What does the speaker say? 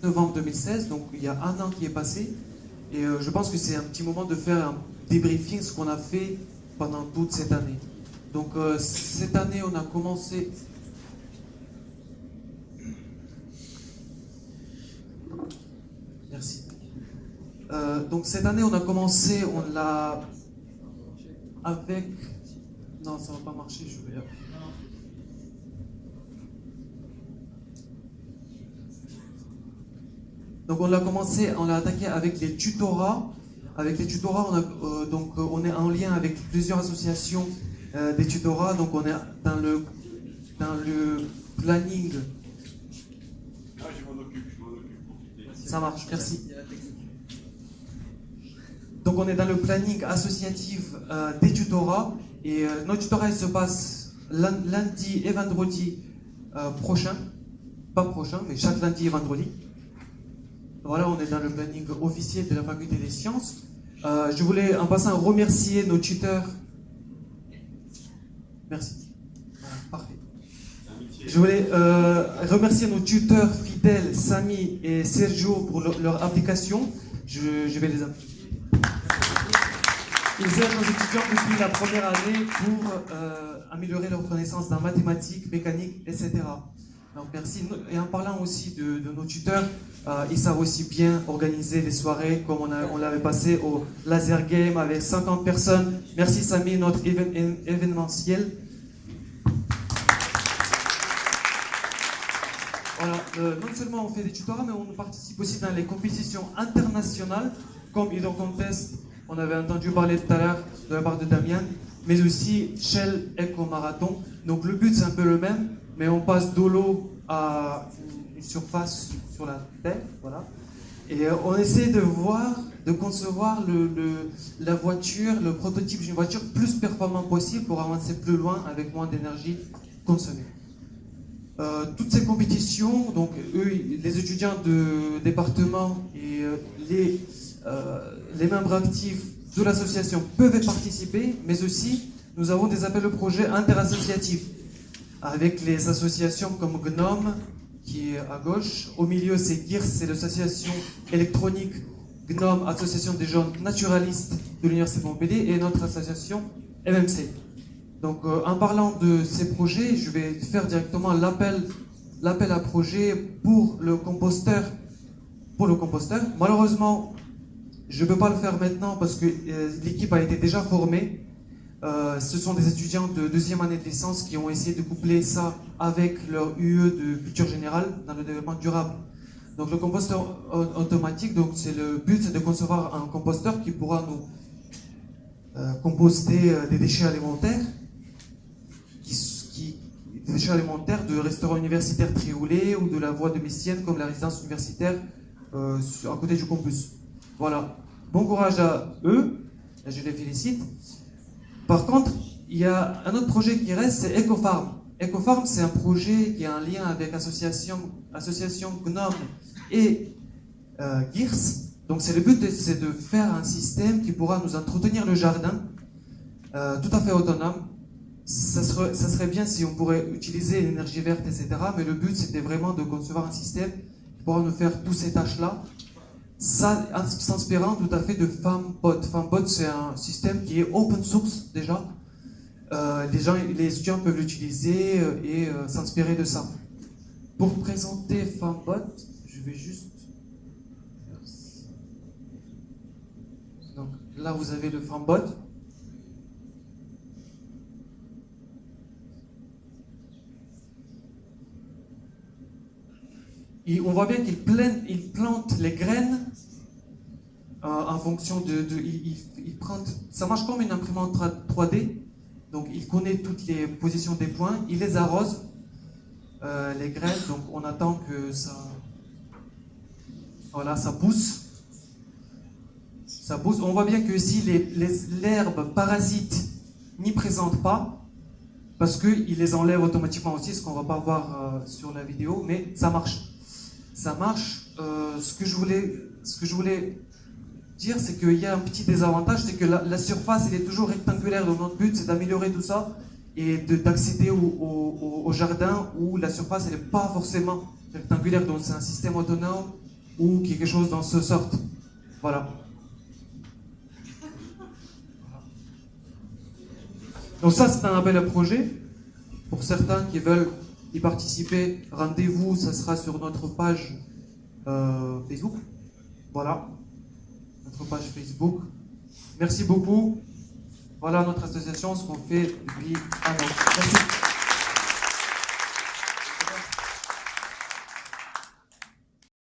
novembre 2016, donc il y a un an qui est passé. Et je pense que c'est un petit moment de faire un débriefing, ce qu'on a fait pendant toute cette année. Donc cette année, on a commencé... Merci. Donc cette année, on a commencé, on l'a avec... Non, ça va pas marcher, je vais... Donc on l'a commencé, on l'a attaqué avec les tutorats. Avec les tutorats, on est en lien avec plusieurs associations des tutorats. Donc on est dans le planning. Ah, je m'en occupe. Ça marche, merci. Donc on est dans le planning associatif des tutorats. Et nos tutorats se passent lundi et vendredi prochain. Pas prochain, mais chaque lundi et vendredi. Voilà, on est dans le planning officiel de la faculté des sciences. Je voulais en passant remercier nos tuteurs. Merci. Voilà, parfait. Je voulais remercier nos tuteurs fidèles, Samy et Sergio, pour leur application. Je vais les appeler. Ils aident nos étudiants depuis la première année pour améliorer leur connaissance dans mathématiques, mécanique, etc. Donc merci. Et en parlant aussi de nos tuteurs, ils savent aussi bien organiser les soirées comme on l'avait passé au laser game avec 50 personnes. Merci Samy, notre événementiel. Voilà, non seulement on fait des tutorats, mais on participe aussi dans les compétitions internationales comme Hydro Contest. On avait entendu parler tout à l'heure de la part de Damien, mais aussi Shell Eco Marathon. Donc le but c'est un peu le même, mais on passe de l'eau à une surface sur la terre, voilà. Et on essaie de concevoir la voiture, le prototype d'une voiture plus performant possible pour avancer plus loin avec moins d'énergie consommée. Toutes ces compétitions, donc eux, les étudiants de département et les membres actifs de l'association peuvent y participer, mais aussi nous avons des appels au projet interassociatifs avec les associations comme GNOME qui est à gauche. Au milieu, c'est GIRS, c'est l'association électronique GNOME, association des jeunes naturalistes de l'Université de Montpellier, et notre association MMC. Donc en parlant de ces projets, je vais faire directement l'appel à projet pour le composteur. Malheureusement, je ne peux pas le faire maintenant parce que l'équipe a été déjà formée. Ce sont des étudiants de deuxième année de licence qui ont essayé de coupler ça avec leur UE de culture générale dans le développement durable. Donc le composteur automatique, donc le but c'est de concevoir un composteur qui pourra nous composter des déchets alimentaires, des déchets alimentaires de restaurants universitaires trioulés ou de la voie de Messienne comme la résidence universitaire à côté du campus. Voilà. Bon courage à eux, je les félicite. Par contre, il y a un autre projet qui reste, c'est EcoFarm. EcoFarm, c'est un projet qui a un lien avec l'association GNOME et GIRS. Donc le but, c'est de faire un système qui pourra nous entretenir le jardin, tout à fait autonome. Ça serait bien si on pourrait utiliser l'énergie verte, etc. Mais le but, c'était vraiment de concevoir un système qui pourra nous faire toutes ces tâches-là. Ça, s'inspirant tout à fait de FarmBot. FarmBot, c'est un système qui est open source déjà. Les étudiants peuvent l'utiliser et s'inspirer de ça. Pour présenter FarmBot, je vais juste... Donc là, vous avez le FarmBot. Et on voit bien qu'il plante les graines en fonction ça marche comme une imprimante 3D. Donc il connaît toutes les positions des points, il les arrose, les graines, donc on attend que ça pousse. Ça pousse. On voit bien que si l'herbe parasite n'y présente pas, parce qu'il les enlève automatiquement aussi, ce qu'on ne va pas voir sur la vidéo, mais ça marche. Ça marche. Ce que je voulais dire, c'est qu'il y a un petit désavantage, c'est que la surface, elle est toujours rectangulaire. Donc notre but, c'est d'améliorer tout ça et d'accéder au jardin où la surface, elle n'est pas forcément rectangulaire. Donc c'est un système autonome ou quelque chose dans ce sorte. Voilà. Donc ça, c'est un appel à projet. Pour certains qui veulent y participer, rendez-vous, ça sera sur notre page Facebook. Voilà, notre page Facebook. Merci beaucoup. Voilà notre association, ce qu'on fait depuis un an. Merci.